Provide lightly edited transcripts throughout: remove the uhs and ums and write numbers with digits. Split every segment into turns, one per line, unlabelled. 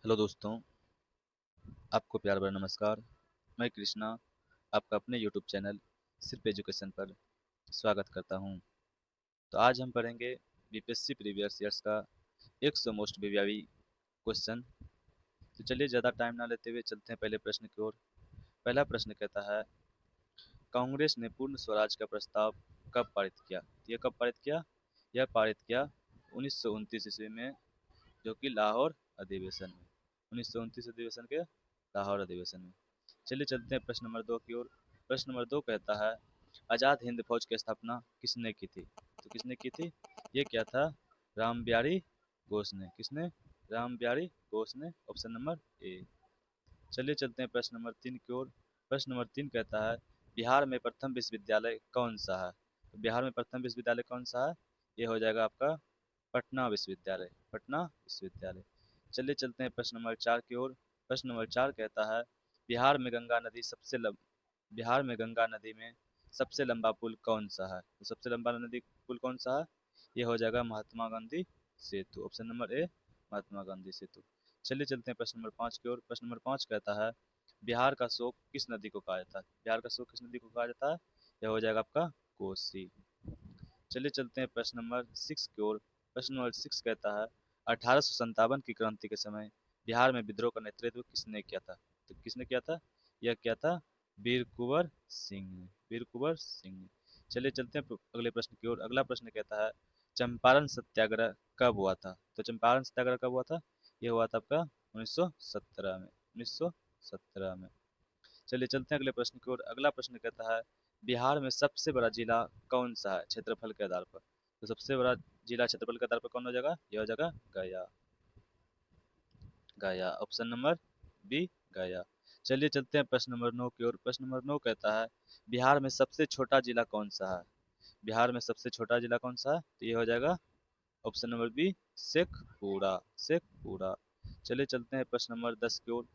Hello दोस्तों, आपको प्यार भरा नमस्कार। मैं कृष्णा आपका अपने यूट्यूब चैनल सिर्फ एजुकेशन पर स्वागत करता हूं। तो आज हम पढ़ेंगे बीपीएससी प्रीवियस ईयर्स का 100 मोस्ट बीवीआई क्वेश्चन। तो चलिए ज़्यादा टाइम ना लेते हुए चलते हैं पहले प्रश्न की ओर। पहला प्रश्न कहता है, कांग्रेस ने पूर्ण स्वराज का प्रस्ताव कब पारित किया? ये कब पारित किया? यह पारित किया 1929 ईस्वी में, जो कि लाहौर अधिवेशन में। 1929 अधिवेशन के लाहौर अधिवेशन में। चलिए चलते हैं प्रश्न नंबर 2 की ओर। प्रश्न नंबर 2 कहता है, आज़ाद हिंद फौज की स्थापना किसने की थी? तो किसने की थी? ये क्या था? राम बिहारी घोष ने। किसने? राम बिहारी घोष ने। Option number A. चलिए चलते हैं प्रश्न नंबर 3 की ओर। प्रश्न नंबर 3 कहता है, बिहार में प्रथम विश्वविद्यालय कौन सा है? तो बिहार में प्रथम विश्वविद्यालय कौन सा है? ये हो जाएगा आपका पटना विश्वविद्यालय। पटना विश्वविद्यालय। चलिए चलते हैं प्रश्न नंबर 4 की ओर। प्रश्न नंबर 4 कहता है, बिहार में गंगा नदी बिहार में गंगा नदी में सबसे लंबा पुल कौन सा है? तो सबसे लंबा नदी पुल कौन सा है? ये हो जाएगा महात्मा गांधी सेतु। ऑप्शन नंबर ए, महात्मा गांधी सेतु। चलिए चलते हैं प्रश्न नंबर 5 की ओर। प्रश्न नंबर 5 कहता है, बिहार का शोक किस नदी को कहा जाता है? बिहार का शोक किस नदी को कहा जाता है? यह हो जाएगा आपका कोसी। चलिए चलते हैं प्रश्न नंबर 6 की ओर। प्रश्न नंबर 6 कहता है, 1857 की क्रांति के समय बिहार में विद्रोह का नेतृत्व किसने किया था? तो किसने किया था? यह किया था वीर कुंवर सिंह ने। वीर कुंवर सिंह ने। चलिए चलते हैं अगले प्रश्न की ओर। अगला प्रश्न कहता है, चंपारण सत्याग्रह कब हुआ था? तो चंपारण सत्याग्रह कब हुआ था? यह हुआ था आपका 1917 में। 1917 में। चलिए चलते हैं अगले प्रश्न की ओर। अगला प्रश्न कहता है, बिहार में सबसे बड़ा जिला कौन सा है क्षेत्रफल के आधार पर? तो सबसे बड़ा जिला क्षेत्रफल के आधार पर कौन हो जाएगा? यह हो जाएगा गया। गया। ऑप्शन नंबर बी, गया। चलिए चलते हैं प्रश्न नंबर 9 की ओर। प्रश्न नंबर 9 कहता है, बिहार में सबसे छोटा जिला कौन सा है? बिहार में सबसे छोटा जिला कौन सा है? तो ये हो जाएगा option number B, Sheikhpura. Sheikhpura. चलिए चलते हैं प्रश्न नंबर 10 की ओर।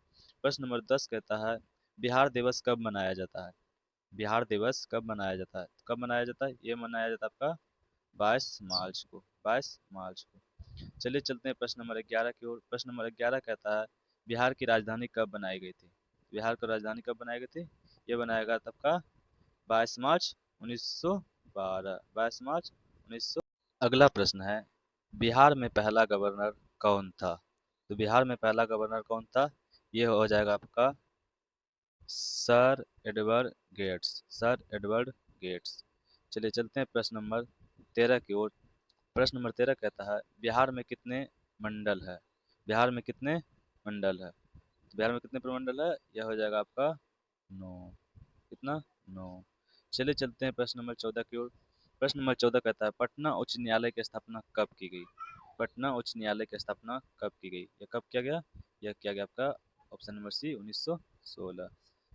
प्रश्न नंबर 10 कहता है, बिहार दिवस कब मनाया जाता है? बिहार दिवस कब मनाया जाता है? कब मनाया जाता है? ये मनाया जाता है आपका 22 मार्च को। 22 मार्च को। चलिए चलते हैं प्रश्न नंबर 11 की ओर। प्रश्न नंबर 11 कहता है, बिहार की राजधानी कब बनाई गई थी? बिहार की राजधानी कब बनाई गई थी? ये बनाया गया था आपका 22 मार्च 1912। 22 मार्च 1900। अगला प्रश्न है, बिहार में पहला गवर्नर कौन था? तो बिहार में पहला गवर्नर कौन था? ये हो जाएगा आपका sir Edward Gates. Sir Edward Gates. चलिए चलते हैं प्रश्न नंबर 13 की ओर। प्रश्न नंबर 13 कहता है, बिहार में कितने मंडल है? बिहार में कितने मंडल है? तो बिहार में कितने प्रमंडल है? यह हो जाएगा आपका 9। कितना? 9। चलिए चलते हैं प्रश्न नंबर 14 की ओर। प्रश्न नंबर 14 कहता है, पटना उच्च न्यायालय की स्थापना कब की गई? पटना उच्च न्यायालय की स्थापना कब की गई? यह कब किया गया? यह किया गया आपका ऑप्शन नंबर सी, 1916।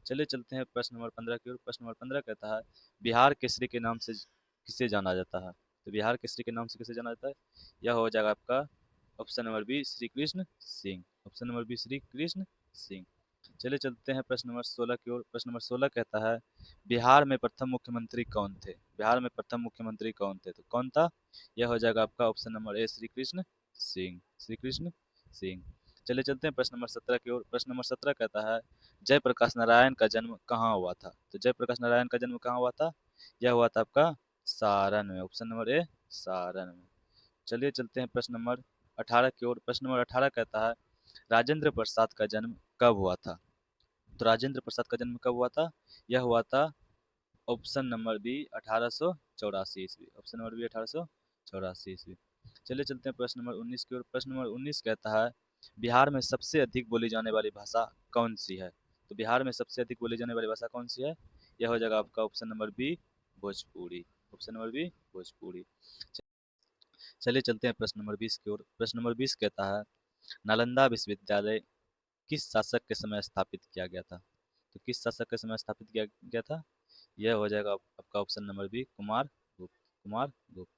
चलिए चलते हैं प्रश्न नंबर 15 की ओर। प्रश्न नंबर 15 कहता है, बिहार केसरी के नाम से किसे जाना जाता है? तो बिहार केसरी के नाम से किसे जाना जाता है? यह हो जाएगा आपका option number B, Shri Krishna Singh. Option number B, Shri Krishna Singh. चलिए चलते हैं प्रश्न नंबर 16 की ओर। प्रश्न नंबर 16 कहता है, बिहार में प्रथम मुख्यमंत्री कौन थे? बिहार में प्रथम मुख्यमंत्री कौन थे? तो कौन था? यह हो जाएगा आपका ऑप्शन नंबर ए, श्री कृष्ण सिंह। श्री कृष्ण सिंह। चलिए चलते हैं प्रश्न नंबर 17 की ओर। प्रश्न नंबर 17 कहता है, जयप्रकाश नारायण का जन्म कहाँ हुआ था? तो जयप्रकाश नारायण का जन्म कहाँ हुआ था? यह हुआ था आपका सारण में। ऑप्शन नंबर ए, सारण में। चलिए चलते हैं प्रश्न नंबर 18 की ओर। प्रश्न नंबर 18 कहता है, राजेंद्र प्रसाद का जन्म कब हुआ था? तो राजेंद्र प्रसाद का जन्म कब हुआ था? यह हुआ था ऑप्शन नंबर बी, 1884 ईस्वी। ऑप्शन नंबर बी, 1884 ईस्वी। चलिए चलते हैं प्रश्न नंबर 19 की ओर। प्रश्न नंबर 19 कहता है, बिहार में सबसे अधिक बोली जाने वाली भाषा कौन सी है? तो बिहार में सबसे अधिक बोली जाने वाली भाषा कौन सी है? यह हो जाएगा आपका option number B, Bhojpuri. Option number B, Bhojpuri. चलिए चलते हैं प्रश्न नंबर 20 की ओर। प्रश्न नंबर 20 कहता है, नालंदा विश्वविद्यालय किस शासक के समय स्थापित किया गया था? तो किस शासक के समय स्थापित किया गया था? यह हो जाएगा आपका ऑप्शन नंबर बी, कुमार गुप्त। कुमार गुप्त।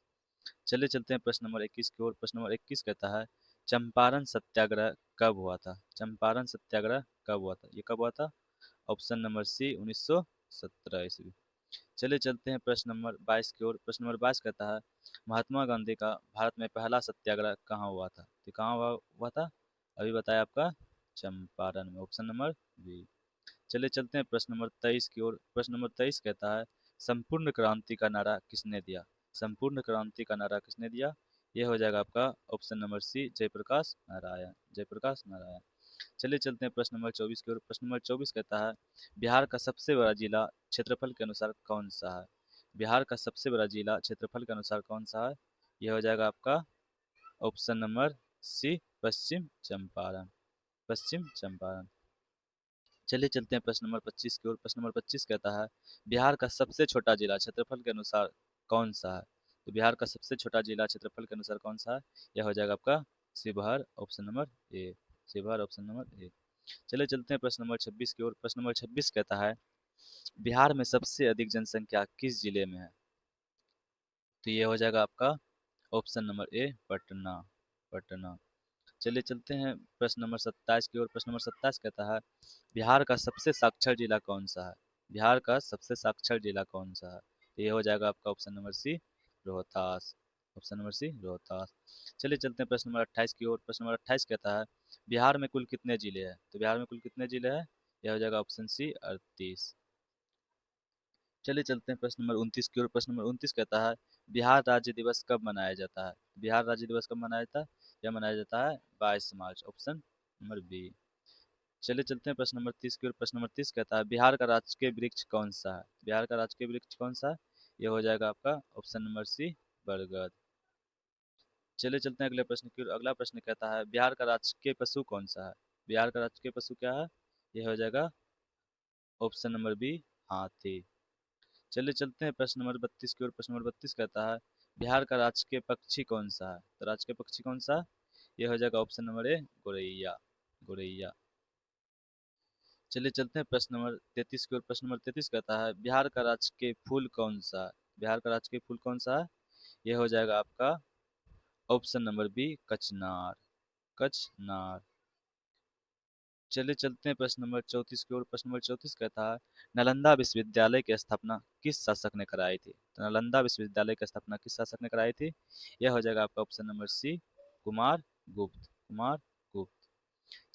चलिए चलते हैं प्रश्न नंबर 21 की ओर। प्रश्न नंबर 21 कहता है, चंपारण सत्याग्रह कब हुआ था? चंपारण सत्याग्रह कब हुआ था? ये कब हुआ था? ऑप्शन नंबर सी, 1917 ईस्वी। चलिए चलते हैं प्रश्न नंबर 22 की ओर। प्रश्न नंबर 22 कहता है, महात्मा गांधी का भारत में पहला सत्याग्रह कहाँ हुआ था? तो कहाँ हुआ था? अभी बताया आपका चंपारण में, ऑप्शन नंबर बी। चलिए चलते हैं प्रश्न नंबर 23 की ओर। प्रश्न नंबर 23 कहता है संपूर्ण क्रांति का नारा किसने दिया? संपूर्ण क्रांति का नारा किसने दिया? यह हो जाएगा आपका option number C, Jayaprakash Narayan, Jayaprakash Narayan. चलिए चलते हैं प्रश्न नंबर 24 की ओर। प्रश्न नंबर 24 कहता है बिहार का सबसे बड़ा जिला क्षेत्रफल के अनुसार कौन सा है? बिहार का सबसे बड़ा जिला क्षेत्रफल के अनुसार कौन सा है? यह हो जाएगा आपका ऑप्शन नंबर सी, पश्चिम चंपारण, पश्चिम चंपारण। चलिए चलते हैं प्रश्न नंबर 25 की ओर। प्रश्न नंबर 25 कहता है बिहार का सबसे छोटा जिला क्षेत्रफल के अनुसार कौन सा है? तो बिहार का सबसे छोटा जिला क्षेत्रफल के अनुसार कौन सा है? यह हो जाएगा आपका Sheohar, option number A, Sheohar, option number A. चलिए चलते हैं प्रश्न नंबर 26 की ओर। प्रश्न नंबर 26 कहता है बिहार में सबसे अधिक जनसंख्या किस जिले में है? तो ये हो जाएगा आपका ऑप्शन नंबर ए, पटना, पटना। चलिए चलते हैं प्रश्न नंबर 27 की ओर। प्रश्न नंबर 27 कहता है बिहार का सबसे साक्षर जिला कौन सा है? बिहार का सबसे साक्षर जिला कौन सा है? तो ये हो जाएगा आपका option number C, Rohtas, option number C, Rohtas. चलिए चलते हैं प्रश्न नंबर 28 की ओर। प्रश्न नंबर 28 कहता है बिहार में कुल कितने जिले हैं? तो बिहार में कुल कितने जिले हैं? यह हो जाएगा ऑप्शन सी, 38। चलिए चलते हैं प्रश्न नंबर 29 की ओर। प्रश्न नंबर 29 कहता है बिहार राज्य दिवस कब मनाया जाता है? बिहार राज्य दिवस कब मनाया जाता है? यह मनाया जाता है 22 मार्च, ऑप्शन नंबर बी। चलिए चलते हैं प्रश्न नंबर 30 की ओर। प्रश्न नंबर 30 कहता है बिहार का राजकीय वृक्ष कौन सा है? बिहार का राजकीय वृक्ष कौन सा है? यह हो जाएगा आपका ऑप्शन नंबर सी, बरगद। चलिए चलते हैं अगले प्रश्न की ओर। अगला प्रश्न कहता है बिहार का राजकीय पशु कौन सा है? बिहार का राजकीय पशु क्या है? यह हो जाएगा ऑप्शन नंबर बी, हाथी। चलिए चलते हैं प्रश्न नंबर 32 की ओर। प्रश्न नंबर 32 कहता है बिहार का राजकीय पक्षी कौन सा है? तो राजकीय पक्षी कौन सा है? यह हो जाएगा ऑप्शन नंबर ए, गोरैया, गोरैया। चलिए चलते हैं प्रश्न नंबर 33 की ओर। प्रश्न नंबर 33 कहता है बिहार का राजकीय फूल कौन सा है? बिहार का राजकीय फूल कौन सा है? यह हो जाएगा आपका ऑप्शन नंबर बी, कचनार, कचनार। चलिए चलते हैं प्रश्न नंबर 34 की ओर। प्रश्न नंबर 34 कहता है नालंदा विश्वविद्यालय की स्थापना किस शासक ने कराई थी? तो नालंदा विश्वविद्यालय की स्थापना किस शासक ने कराई थी? यह हो जाएगा आपका ऑप्शन नंबर सी, कुमार गुप्त, कुमार गुप्त।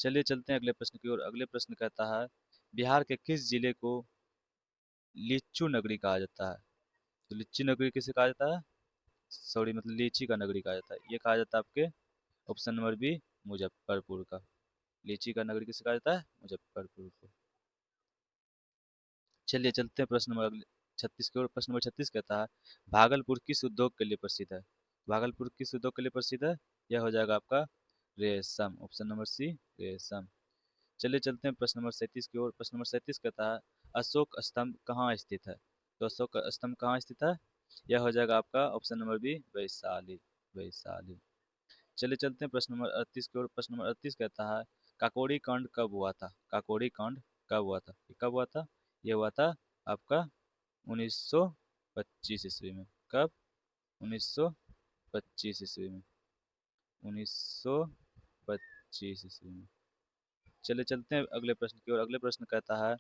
चलिए चलते हैं अगले प्रश्न की ओर। अगले प्रश्न कहता है बिहार के किस जिले को लीचू नगरी कहा जाता है? तो लीची नगरी किसे कहा जाता है? सॉरी, मतलब लीची का नगरी कहा जाता है। ये कहा जाता है आपके ऑप्शन नंबर बी, मुजफ्फरपुर का। लीची का नगरी किसे कहा जाता है? मुजफ्फरपुर को। चलिए चलते हैं प्रश्न नंबर अगले 36 की ओर। प्रश्न नंबर 36 कहता है भागलपुर किस उद्योग के लिए प्रसिद्ध है? भागलपुर किस उद्योग के लिए प्रसिद्ध है? यह हो जाएगा आपका रेशम, ऑप्शन नंबर सी, रेशम। चलिए चलते हैं प्रश्न नंबर 37 की ओर। प्रश्न नंबर 37 कहता है अशोक स्तंभ कहाँ स्थित है? तो अशोक स्तंभ कहाँ स्थित है? यह हो जाएगा आपका option number B, Vaishali, Vaishali. चलिए चलते हैं प्रश्न नंबर 38 की ओर। प्रश्न नंबर 38 कहता है काकोरी कांड कब हुआ था? काकोरी कांड कब हुआ था? ये कब हुआ था? ये हुआ था आपका 1925 ईस्वी में। कब? 1925 ईस्वी में, 1925 ईस्वी में। चलिए चलते हैं अगले प्रश्न की ओर। अगले प्रश्न कहता है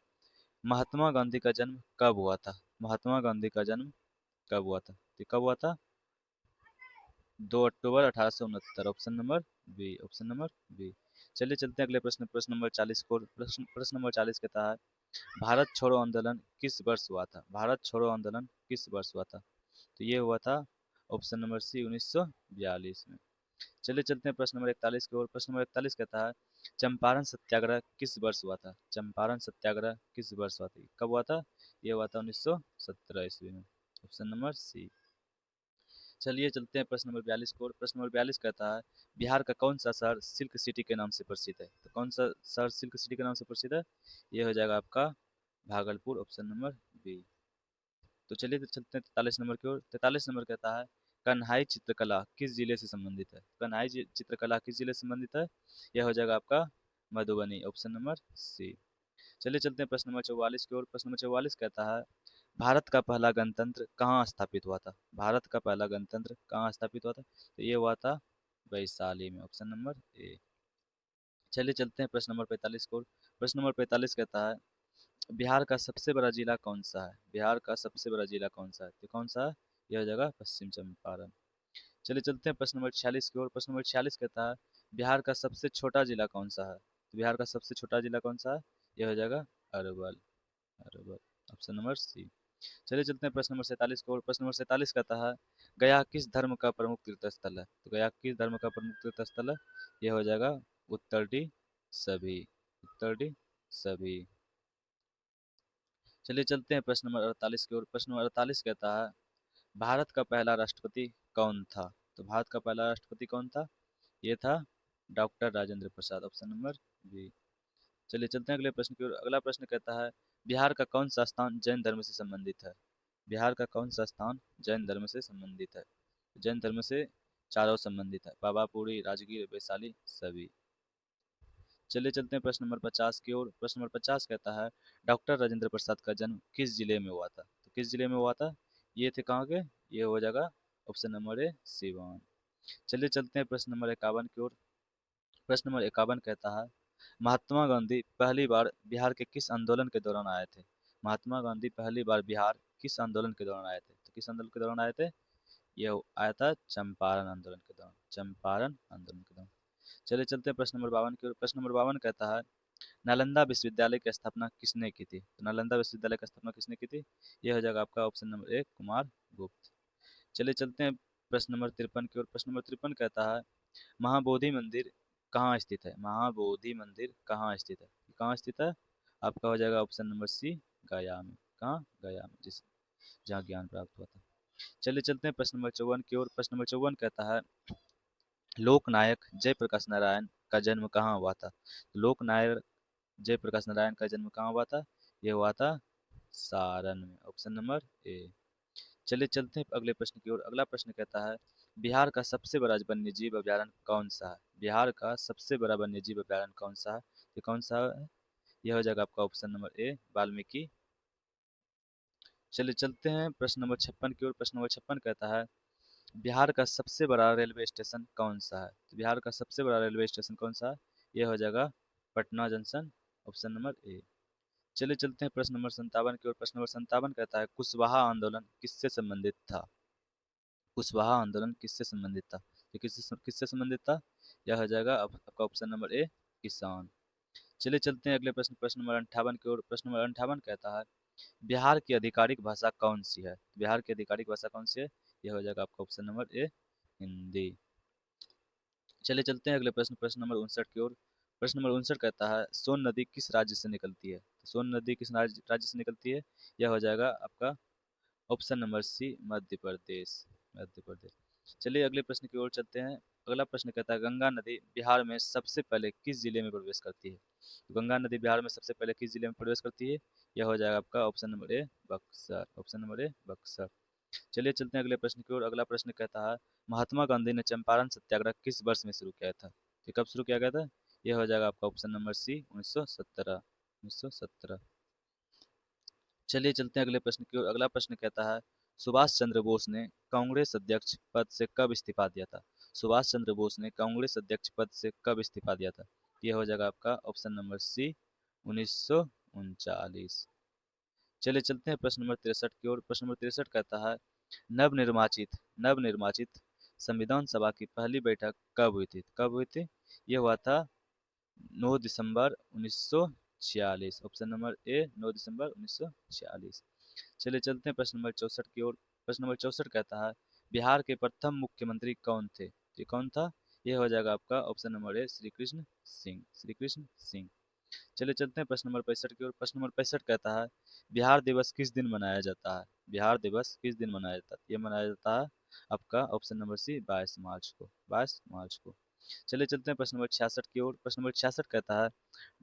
महात्मा गांधी का जन्म कब हुआ था? महात्मा गांधी का जन्म कब हुआ था? तो कब हुआ था? 2 अक्टूबर 1869, option number B, option number B. चलिए चलते हैं अगले प्रश्न। प्रश्न नंबर 40 को। प्रश्न प्रश्न नंबर 40 कहता है भारत छोड़ो आंदोलन किस वर्ष हुआ था? भारत छोड़ो आंदोलन किस वर्ष हुआ था? तो ये हुआ था ऑप्शन नंबर सी, 1942 में। चलिए चलते हैं प्रश्न नंबर 41 की ओर। प्रश्न नंबर 41 कहता है चंपारण सत्याग्रह किस वर्ष हुआ था? चंपारण सत्याग्रह किस वर्ष हुआ था? कब हुआ था? ये हुआ था 1917 ईस्वी में, ऑप्शन नंबर सी। चलिए चलते हैं प्रश्न नंबर 42 को। प्रश्न नंबर 42 कहता है बिहार का कौन सा शहर सिल्क सिटी के नाम से प्रसिद्ध है? तो कौन सा शहर सिल्क सिटी के नाम से प्रसिद्ध है? ये हो जाएगा आपका भागलपुर, ऑप्शन नंबर बी। तो चलिए तो चलते हैं 43 नंबर की ओर। 43 नंबर कहता है कन्हाई चित्रकला किस जिले से संबंधित है? कन्हाई चित्रकला किस जिले से संबंधित है? यह हो जाएगा आपका मधुबनी, ऑप्शन नंबर सी। चलिए चलते हैं प्रश्न नंबर 44 की ओर। प्रश्न नंबर 44 कहता है भारत का पहला गणतंत्र कहाँ स्थापित हुआ था? भारत का पहला गणतंत्र कहाँ स्थापित हुआ था? तो ये हुआ था वैशाली में, ऑप्शन नंबर ए। चलिए चलते हैं प्रश्न नंबर 45 को। प्रश्न नंबर 45 कहता है बिहार का सबसे बड़ा जिला कौन सा है? बिहार का सबसे बड़ा जिला कौन सा है? तो कौन सा है? यह हो जाएगा पश्चिम चंपारण। चलिए चलते हैं प्रश्न नंबर 46 की ओर। प्रश्न नंबर 46 कहता है बिहार का सबसे छोटा जिला कौन सा है? तो बिहार का सबसे छोटा जिला कौन सा है? ये हो जाएगा Arwal. Arwal, option number C. चलिए चलते हैं प्रश्न नंबर 47 को। प्रश्न नंबर 47 कहता है गया किस धर्म का प्रमुख तीर्थ स्थल है? तो गया किस धर्म का प्रमुख तीर्थ स्थल है? ये हो जाएगा उत्तर डी सभी। उत्तर डी सभी। चलिए चलते हैं प्रश्न नंबर 48 की ओर। प्रश्न नंबर 48 कहता है भारत का पहला राष्ट्रपति कौन था? तो भारत का पहला राष्ट्रपति कौन था? ये था doctor Rajendra Prasad, option number B. चलिए चलते हैं अगले प्रश्न की ओर। अगला प्रश्न कहता है बिहार का कौन सा स्थान जैन धर्म से संबंधित है? बिहार का कौन सा स्थान जैन धर्म से संबंधित है? जैन धर्म से चारों संबंधित है, पावापुरी, राजगीर, वैशाली, सभी। चलिए चलते हैं प्रश्न नंबर 50 की ओर। प्रश्न नंबर 50 कहता है डॉक्टर राजेंद्र प्रसाद का जन्म किस जिले में हुआ था? तो किस जिले में हुआ था? ये थे कहाँ के? ये हो जाएगा ऑप्शन नंबर ए सिवान। चलिए चलते हैं प्रश्न नंबर 51 की ओर। प्रश्न नंबर 51 कहता है महात्मा गांधी पहली बार बिहार के किस आंदोलन के दौरान आए थे? महात्मा गांधी पहली बार बिहार किस आंदोलन के दौरान आए थे? तो किस आंदोलन के दौरान आए थे? ये आया था चंपारण आंदोलन के दौरान। चंपारण आंदोलन के दौरान। चलिए चलते हैं प्रश्न नंबर 52 की ओर। प्रश्न नंबर 52 कहता है नालंदा विश्वविद्यालय की स्थापना किसने की थी? तो नालंदा विश्वविद्यालय की स्थापना किसने की थी? ये हो जाएगा आपका ऑप्शन नंबर ए कुमार गुप्त। चलिए चलते हैं प्रश्न नंबर 53 की ओर। प्रश्न नंबर 53 कहता है महाबोधि मंदिर कहाँ स्थित है? महाबोधि मंदिर कहाँ स्थित है? कहाँ स्थित है? आपका हो जाएगा ऑप्शन नंबर सी गया में। कहाँ? गया में, जिस जहाँ ज्ञान प्राप्त हुआ था। चलिए चलते हैं प्रश्न नंबर 54 की ओर। प्रश्न नंबर 54 कहता है लोकनायक जयप्रकाश नारायण का जन्म कहाँ हुआ था? लोकनायक जयप्रकाश नारायण का जन्म कहाँ हुआ था? ये हुआ था सारण में, ऑप्शन नंबर ए। चलिए चलते हैं अगले प्रश्न की ओर। अगला प्रश्न कहता है बिहार का सबसे बड़ा वन्य जीव अभयारण्य कौन सा है? बिहार का सबसे बड़ा वन्य जीव अभयारण्य कौन सा है? ये कौन सा है? यह हो जाएगा आपका ऑप्शन नंबर ए वाल्मीकि। चलिए चलते हैं प्रश्न नंबर 56 की ओर। प्रश्न नंबर 56 कहता है बिहार का सबसे बड़ा रेलवे स्टेशन कौन सा है? तो बिहार का सबसे बड़ा रेलवे स्टेशन कौन सा है? यह हो जाएगा Patna junction, option number A. चलिए चलते हैं प्रश्न नंबर 57 की ओर। प्रश्न नंबर 57 कहता है कुशवाहा आंदोलन किससे संबंधित था? कुशवाहा आंदोलन किससे संबंधित था? ये किससे संबंधित था? यह हो जाएगा आपका ऑप्शन नंबर ए किसान। चलिए चलते हैं अगले प्रश्न। प्रश्न नंबर 58 की ओर। प्रश्न नंबर 58 कहता है बिहार की आधिकारिक भाषा कौन सी है? बिहार की आधिकारिक भाषा कौन सी है? यह हो जाएगा आपका ऑप्शन नंबर ए हिंदी। चलिए चलते हैं अगले प्रश्न। प्रश्न नंबर 59 की ओर। प्रश्न नंबर 59 कहता है सोन नदी किस राज्य से निकलती है? तो सोन नदी किस राज्य से निकलती है? यह हो जाएगा आपका ऑप्शन नंबर सी मध्य प्रदेश। मध्य प्रदेश। चलिए अगले प्रश्न की ओर चलते हैं। अगला प्रश्न कहता है गंगा नदी बिहार में सबसे पहले किस जिले में प्रवेश करती है? तो गंगा नदी बिहार में सबसे पहले किस जिले में प्रवेश करती है? यह हो जाएगा आपका ऑप्शन नंबर ए बक्सर। ऑप्शन नंबर ए बक्सर। चलिए चलते हैं अगले प्रश्न की ओर। अगला प्रश्न कहता है महात्मा गांधी ने चंपारण सत्याग्रह किस वर्ष में शुरू किया था? ये कब शुरू किया गया था? यह हो जाएगा आपका ऑप्शन नंबर सी 1917। 1917। चलिए चलते हैं अगले प्रश्न की ओर। अगला प्रश्न कहता है सुभाष चंद्र बोस ने कांग्रेस अध्यक्ष पद से कब इस्तीफा दिया था? सुभाष चंद्र बोस ने कांग्रेस अध्यक्ष पद से कब इस्तीफा दिया था? यह हो जाएगा आपका ऑप्शन नंबर सी 1939। चलिए चलते हैं प्रश्न नंबर 63 की ओर। प्रश्न नंबर 63 कहता है नवनिर्वाचित संविधान सभा की पहली बैठक कब हुई थी? कब हुई थी? ये हुआ था 9 दिसंबर 1946, ऑप्शन नंबर ए 9 दिसंबर 1946। चलिए चलते हैं प्रश्न नंबर 64 की ओर। प्रश्न नंबर 64 कहता है बिहार के प्रथम मुख्यमंत्री कौन थे? ये कौन था? ये हो जाएगा आपका ऑप्शन नंबर ए श्री कृष्ण सिंह। श्री कृष्ण सिंह। चलिए चलते हैं प्रश्न नंबर 65 की ओर। प्रश्न नंबर 65 कहता है बिहार दिवस किस दिन मनाया जाता है? बिहार दिवस किस दिन मनाया जाता है? ये मनाया जाता है आपका ऑप्शन नंबर सी 22 मार्च को। 22 मार्च को। चलिए चलते हैं प्रश्न नंबर 66 की ओर। प्रश्न नंबर 66 कहता है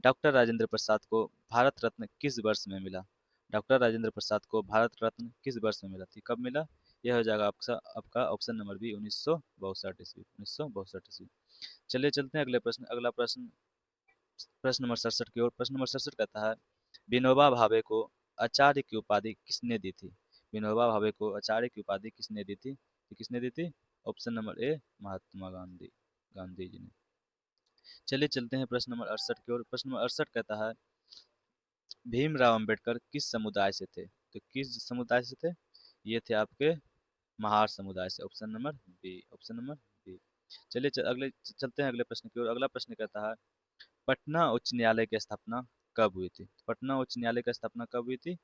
डॉक्टर राजेंद्र प्रसाद को भारत रत्न किस वर्ष में मिला? डॉक्टर राजेंद्र प्रसाद को भारत रत्न किस वर्ष में मिला थी? कब मिला? यह हो जाएगा आपका आपका ऑप्शन नंबर बी 1962 ईस्वी। 1962 ईस्वी। चलिए चलते हैं अगले प्रश्न। अगला प्रश्न प्रश्न नंबर 67 की ओर। प्रश्न नंबर 67 कहता है विनोबा भावे को आचार्य की उपाधि किसने दी थी? विनोबा भावे को आचार्य की उपाधि किसने दी थी? ये किसने दी थी? ऑप्शन नंबर ए महात्मा गांधी। गांधी जी ने। चलिए चलते हैं प्रश्न नंबर 68 की ओर। प्रश्न नंबर 68 कहता है भीमराव अंबेडकर किस समुदाय से थे? तो किस समुदाय से थे? ये थे आपके महार समुदाय से, option number B. Option number B. चलिए चलते हैं अगले प्रश्न की ओर। अगला प्रश्न कहता है पटना उच्च न्यायालय की स्थापना कब हुई थी? पटना उच्च न्यायालय की स्थापना कब हुई थी?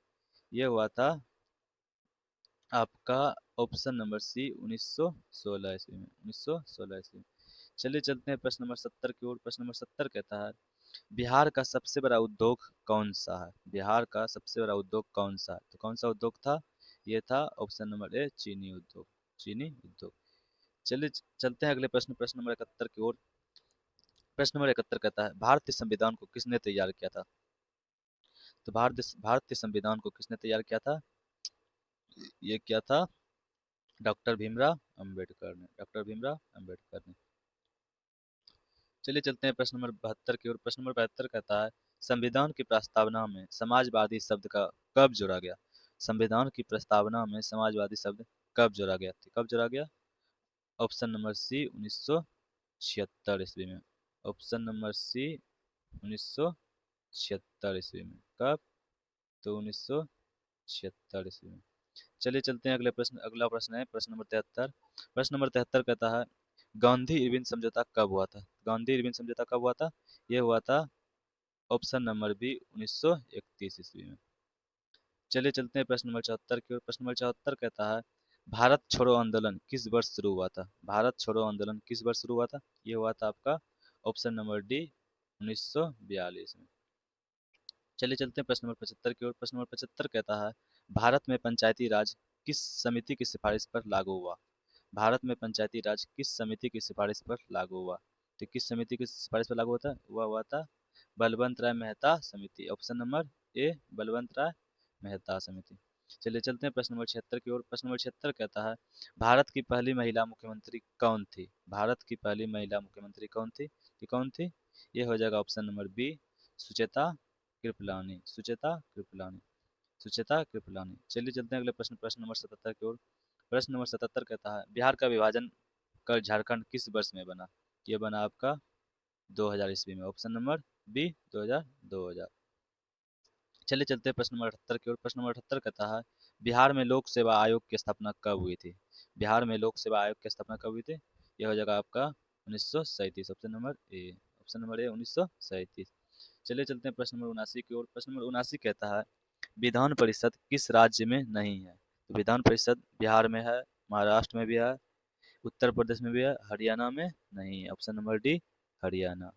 ये हुआ था आपका ऑप्शन नंबर सी 1916 ईस्वी में, 1916 ईस्वी में। चलिए चलते हैं प्रश्न नंबर 70 की ओर। प्रश्न नंबर 70 कहता है बिहार का सबसे बड़ा उद्योग कौन सा है? बिहार का सबसे बड़ा उद्योग कौन सा है? तो कौन सा उद्योग था? ये था ऑप्शन नंबर ए चीनी उद्योग, चीनी उद्योग। चलिए चलते हैं अगले प्रश्न, प्रश्न नंबर 71 की ओर। प्रश्न नंबर 71 कहता है भारतीय संविधान को किसने तैयार किया था? तो भारतीय संविधान को किसने तैयार किया था? ये क्या था? डॉक्टर भीमराव अंबेडकर ने, डॉक्टर भीमराव अंबेडकर ने। चलिए चलते हैं प्रश्न नंबर 72 की ओर। प्रश्न नंबर 72 कहता है संविधान की प्रस्तावना में समाजवादी शब्द का कब जोड़ा गया? संविधान की प्रस्तावना में समाजवादी शब्द कब जोड़ा गया? तो कब जोड़ा गया? ऑप्शन नंबर सी 1976 ईस्वी में। ऑप्शन नंबर सी 1976 ईस्वी में। कब? तो 1976 ईस्वी में। चलिए चलते हैं अगले प्रश्न। अगला प्रश्न है प्रश्न नंबर 73। प्रश्न नंबर 73 कहता है गांधी इरविन समझौता कब हुआ था? गांधी इरविन समझौता कब हुआ था? ये हुआ था ऑप्शन नंबर बी 1931 ईस्वी में। चलिए चलते हैं प्रश्न नंबर 74 की ओर। प्रश्न नंबर 74 कहता है भारत छोड़ो आंदोलन किस वर्ष शुरू हुआ था? भारत छोड़ो आंदोलन किस वर्ष शुरू हुआ था? ये हुआ था आपका ऑप्शन नंबर डी 1942 में। चलिए चलते हैं प्रश्न नंबर 75 की ओर। प्रश्न नंबर 75 कहता है भारत में पंचायती राज किस समिति की सिफारिश पर लागू हुआ? भारत में पंचायती राज किस समिति की सिफारिश पर लागू हुआ? तो किस समिति की सिफारिश पर लागू होता है? वह हुआ था बलवंत राय मेहता समिति। ऑप्शन नंबर ए बलवंत राय मेहता समिति। चलिए चलते हैं प्रश्न नंबर 76 की ओर। प्रश्न नंबर 76 कहता है भारत की पहली महिला मुख्यमंत्री कौन थी? भारत की पहली महिला मुख्यमंत्री कौन थी? ये कौन थी? ये हो जाएगा option number B Sucheta Kripalani, Sucheta Kripalani, Sucheta Kripalani. चलिए चलते हैं अगले प्रश्न, प्रश्न नंबर 77 की ओर। प्रश्न नंबर 77 कहता है बिहार का विभाजन कर झारखंड किस वर्ष में बना? ये बना आपका 2000 ईस्वी में। Option number B 2000, 2000। चलिए चलते हैं प्रश्न नंबर 78 की ओर। प्रश्न नंबर 78 कहता है बिहार में लोक सेवा आयोग की स्थापना कब हुई थी? बिहार में लोक सेवा आयोग की स्थापना कब हुई थी? यह हो जाएगा आपका 1937। ऑप्शन नंबर ए, ऑप्शन नंबर ए 1937। चलिए चलते हैं प्रश्न नंबर 79 की ओर। प्रश्न नंबर 79 कहता है विधान परिषद किस राज्य में नहीं है? तो विधान परिषद बिहार में है, महाराष्ट्र में भी है, उत्तर प्रदेश में भी है, हरियाणा में नहीं है। Option number D Haryana.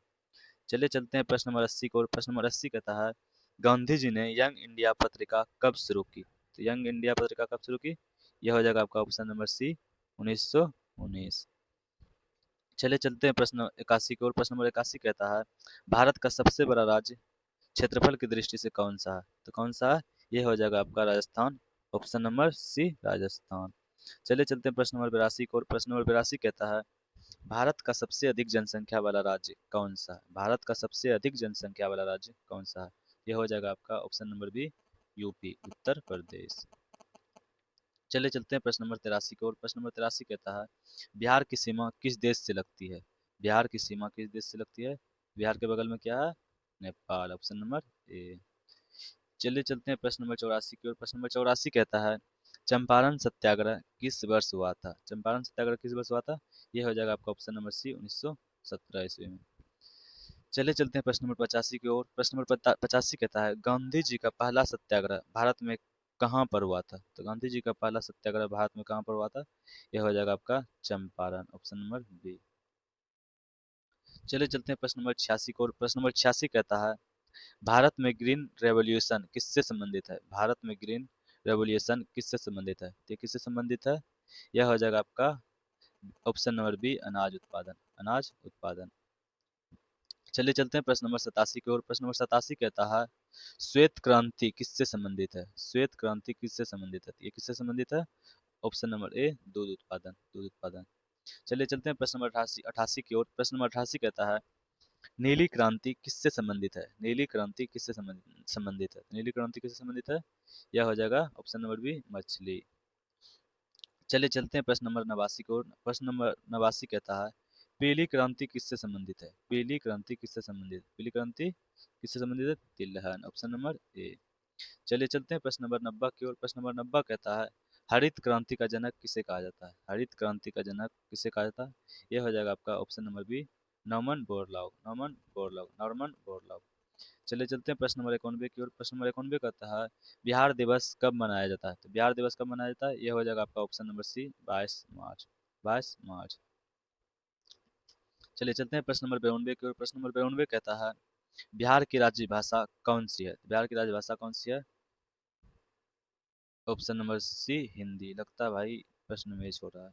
चलिए चलते हैं प्रश्न नंबर 80 को। और प्रश्न नंबर 80 कहता है गांधी जी ने यंग इंडिया पत्रिका कब शुरू की? तो यंग इंडिया पत्रिका कब शुरू की? यह हो जाएगा आपका ऑप्शन नंबर सी 1919। चलिए चलते हैं प्रश्न 81 की ओर। प्रश्न नंबर 81 कहता है भारत का सबसे बड़ा राज्य क्षेत्रफल की दृष्टि से कौन सा है? तो कौन सा है? ये हो जाएगा आपका Rajasthan. Option number C Rajasthan. चलिए चलते हैं प्रश्न नंबर 82 को। और प्रश्न नंबर 82 कहता है भारत का सबसे अधिक जनसंख्या वाला राज्य कौन सा है? भारत का सबसे अधिक जनसंख्या वाला राज्य कौन सा है? यह हो जाएगा आपका option number B UP, Uttar Pradesh. चलिए चलते हैं प्रश्न नंबर 83 की ओर। प्रश्न नंबर 83 कहता है बिहार की सीमा किस देश से लगती है? बिहार की सीमा किस देश से लगती है? बिहार के बगल में क्या है? नेपाल। Option number A. चलिए चलते हैं प्रश्न नंबर 84 की ओर। प्रश्न नंबर 84 कहता है चंपारण सत्याग्रह किस वर्ष हुआ था? चंपारण सत्याग्रह किस वर्ष हुआ था? ये हो जाएगा आपका ऑप्शन नंबर सी 1917 ईस्वी में। चलिए चलते हैं प्रश्न नंबर 85 की ओर। प्रश्न नंबर 85 कहता है गांधी जी का पहला सत्याग्रह भारत में कहाँ पर हुआ था? तो गांधी जी का पहला सत्याग्रह भारत में कहाँ पर हुआ था? यह हो जाएगा आपका चंपारण। Option number B. चलिए चलते हैं प्रश्न नंबर 86 की ओर। प्रश्न नंबर 86 कहता है भारत में ग्रीन रेवोल्यूशन किससे संबंधित है? भारत में ग्रीन रेवोल्यूशन किससे संबंधित है? तो ये किससे संबंधित है? यह हो जाएगा आपका ऑप्शन नंबर बी अनाज उत्पादन, अनाज उत्पादन। चलिए चलते हैं प्रश्न नंबर 87 की ओर। प्रश्न नंबर 87 कहता है श्वेत क्रांति किससे संबंधित है? श्वेत क्रांति किससे संबंधित है? ये किससे संबंधित है? ऑप्शन नंबर ए दूध उत्पादन, दूध उत्पादन। चलिए चलते हैं प्रश्न नंबर 88 88 की ओर। प्रश्न नंबर 88 कहता है नीली क्रांति किससे संबंधित है? नीली क्रांति किससे संबंधित है? नीली क्रांति किससे संबंधित है? यह हो जाएगा ऑप्शन नंबर बी मछली। चलिए चलते हैं प्रश्न नंबर 89 की ओर। प्रश्न नंबर 89 कहता है पीली क्रांति किससे संबंधित है? पीली क्रांति किससे संबंधित है? पीली क्रांति किससे संबंधित है? तिलहन। Option number A. चलिए चलते हैं प्रश्न नंबर 90 की ओर। प्रश्न नंबर 90 कहता है हरित क्रांति का जनक किसे कहा जाता है? हरित क्रांति का जनक किसे कहा जाता है? यह हो जाएगा आपका option number B Norman Borlaug, Norman Borlaug, Norman Borlaug. चलिए चलते हैं प्रश्न नंबर 91 की ओर। प्रश्न नंबर 91 कहता है बिहार दिवस कब मनाया जाता है? तो बिहार दिवस कब मनाया जाता है? ये हो जाएगा आपका ऑप्शन नंबर सी, 22 मार्च, 22 मार्च। चलिए चलते हैं प्रश्न नंबर 92 की ओर। प्रश्न नंबर 92 कहता है बिहार की राज्य भाषा कौन सी है? बिहार की राज्य भाषा कौन सी है? Option number C, Hindi. लगता है भाई प्रश्न में हो रहा है।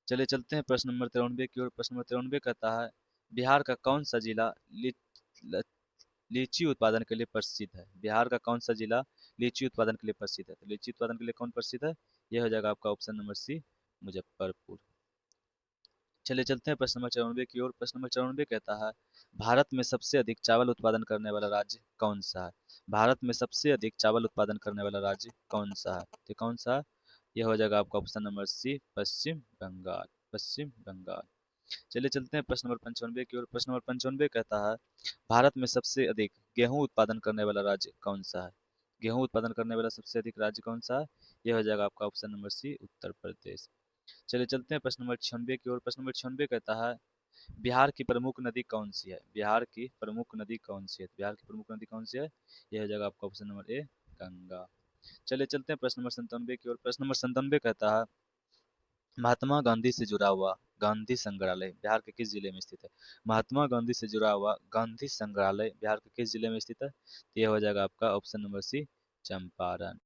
चलिए चलते हैं प्रश्न नंबर 93 की ओर। प्रश्न नंबर 93 कहता है बिहार का कौन सा जिला ली, ल- लीची उत्पादन के लिए प्रसिद्ध है? बिहार का कौन सा जिला लीची उत्पादन के लिए प्रसिद्ध है? तो लीची उत्पादन के लिए कौन प्रसिद्ध है? यह हो जाएगा आपका ऑप्शन नंबर सी, मुजफ्फरपुर। चलिए चलते हैं प्रश्न नंबर 94 की ओर। प्रश्न नंबर 94 कहता है भारत में सबसे अधिक चावल उत्पादन करने वाला राज्य कौन सा है? भारत में सबसे अधिक चावल उत्पादन करने वाला राज्य कौन सा है? तो कौन सा है? यह हो जाएगा आपका ऑप्शन नंबर सी, पश्चिम बंगाल, पश्चिम बंगाल। चलिए चलते हैं प्रश्न नंबर 95 की ओर। प्रश्न नंबर 95 कहता है भारत में सबसे अधिक गेहूं उत्पादन करने वाला राज्य कौन सा है? गेहूं उत्पादन करने वाला सबसे अधिक राज्य कौन सा है? यह हो जाएगा आपका ऑप्शन नंबर सी, उत्तर प्रदेश। चलिए चलते हैं प्रश्न नंबर 96 की ओर। प्रश्न नंबर 96 कहता है बिहार की प्रमुख नदी कौन सी है? बिहार की प्रमुख नदी कौन सी है? बिहार की प्रमुख नदी कौन सी है? यह हो जाएगा आपका ऑप्शन नंबर ए, गंगा। चलिए चलते हैं प्रश्न नंबर 97 की ओर। प्रश्न नंबर 97 कहता है महात्मा गांधी से जुड़ा हुआ गांधी संग्रहालय बिहार के किस जिले में स्थित है? महात्मा गांधी से जुड़ा हुआ गांधी संग्रहालय बिहार के किस जिले में स्थित है? तो यह हो जाएगा आपका ऑप्शन नंबर सी, चंपारण।